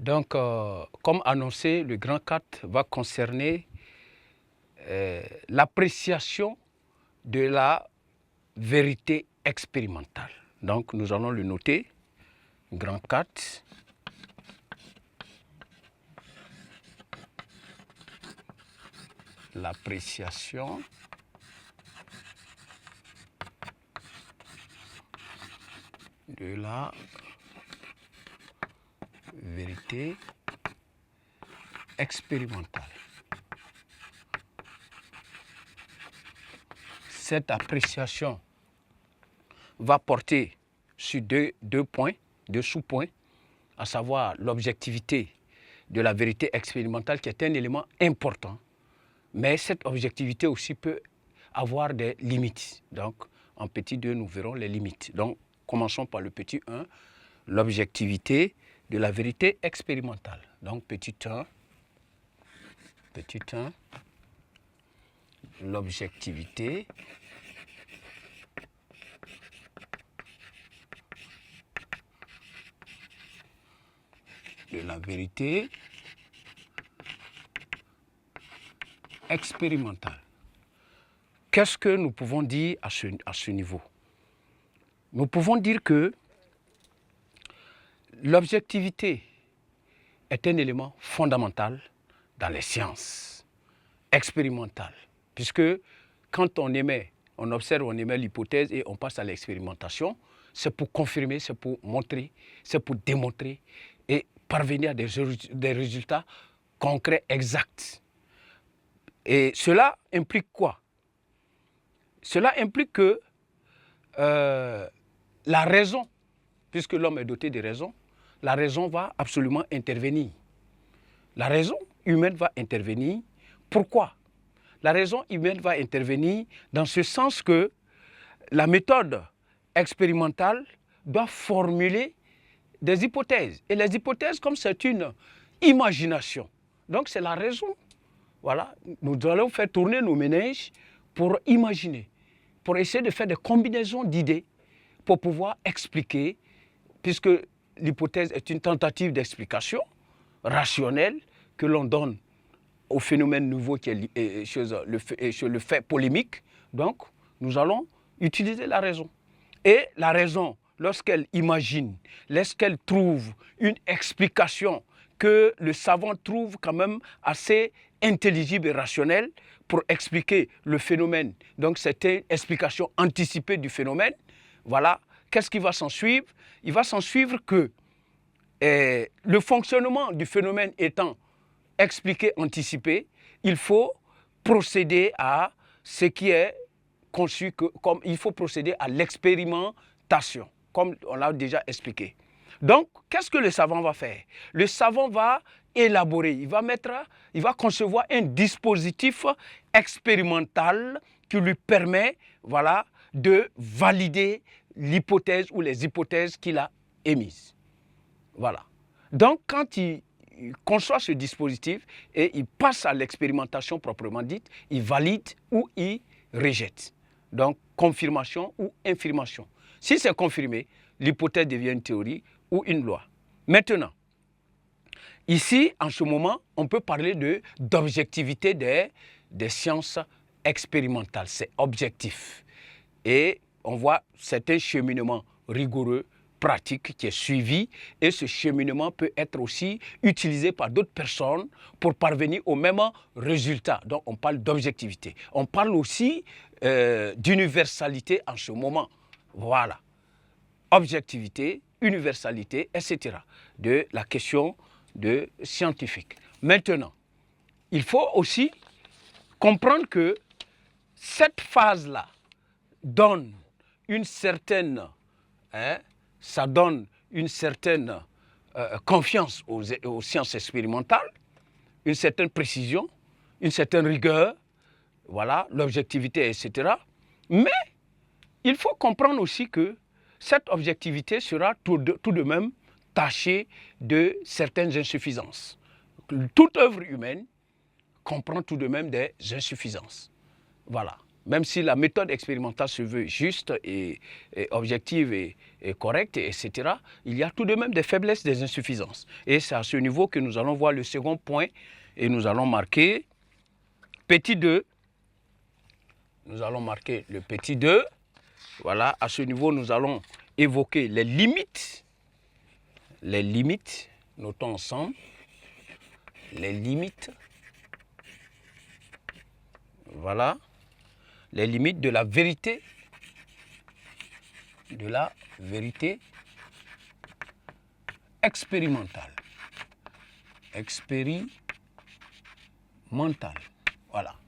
Donc, comme annoncé, le grand 4 va concerner l'appréciation de la vérité expérimentale. Donc, nous allons le noter, grand 4. L'appréciation de la vérité expérimentale. Cette appréciation va porter sur deux points, deux sous-points, à savoir l'objectivité de la vérité expérimentale qui est un élément important, mais cette objectivité aussi peut avoir des limites. Donc, en petit 2, nous verrons les limites. Donc, commençons par le petit 1, l'objectivité de la vérité expérimentale. Donc, petit 1, l'objectivité de la vérité expérimentale. Qu'est-ce que nous pouvons dire à ce niveau? Nous pouvons dire que l'objectivité est un élément fondamental dans les sciences expérimentales, puisque quand on observe, on émet l'hypothèse et on passe à l'expérimentation, c'est pour confirmer, c'est pour montrer, c'est pour démontrer et parvenir à des résultats concrets, exacts. Et cela implique quoi? Cela implique que la raison, puisque l'homme est doté de raison, la raison va absolument intervenir. La raison humaine va intervenir. Pourquoi? La raison humaine va intervenir dans ce sens que la méthode expérimentale doit formuler des hypothèses. Et les hypothèses, comme c'est une imagination, donc c'est la raison. Voilà, nous allons faire tourner nos méninges pour imaginer, pour essayer de faire des combinaisons d'idées pour pouvoir expliquer, puisque l'hypothèse est une tentative d'explication rationnelle que l'on donne au phénomène nouveau qui est le fait polémique. Donc, nous allons utiliser la raison. Et la raison, lorsqu'elle imagine, lorsqu'elle trouve une explication que le savant trouve quand même assez intelligible et rationnelle pour expliquer le phénomène. Donc, c'est une explication anticipée du phénomène. Voilà. Qu'est-ce qui va s'en suivre? Il va s'en suivre que le fonctionnement du phénomène étant expliqué, anticipé, il faut procéder à ce qui est conçu comme il faut procéder à l'expérimentation, comme on l'a déjà expliqué. Donc, qu'est-ce que le savant va faire? Le savant va élaborer, il va concevoir un dispositif expérimental qui lui permet, voilà, de valider l'hypothèse ou les hypothèses qu'il a émises. Voilà. Donc, quand il conçoit ce dispositif et il passe à l'expérimentation proprement dite, il valide ou il rejette. Donc, confirmation ou infirmation. Si c'est confirmé, l'hypothèse devient une théorie ou une loi. Maintenant, ici, en ce moment, on peut parler d'objectivité des sciences expérimentales. C'est objectif. Et on voit c'est un cheminement rigoureux, pratique qui est suivi, et ce cheminement peut être aussi utilisé par d'autres personnes pour parvenir au même résultat. Donc on parle d'objectivité. On parle aussi d'universalité en ce moment. Voilà. Objectivité, universalité, etc. de la question de scientifique. Maintenant, il faut aussi comprendre que cette phase-là donne une certaine, ça donne une certaine confiance aux sciences expérimentales, une certaine précision, une certaine rigueur, voilà, l'objectivité, etc. Mais il faut comprendre aussi que cette objectivité sera tout de même tachée de certaines insuffisances. Toute œuvre humaine comprend tout de même des insuffisances. Voilà. même si la méthode expérimentale se veut juste et objective et correcte, etc., il y a tout de même des faiblesses, des insuffisances. Et c'est à ce niveau que nous allons voir le second point et nous allons marquer petit 2. Nous allons marquer le petit 2. Voilà, à ce niveau, nous allons évoquer les limites. Les limites, notons ensemble, les limites. Voilà, les limites de la vérité expérimentale. Expérimentale. Voilà.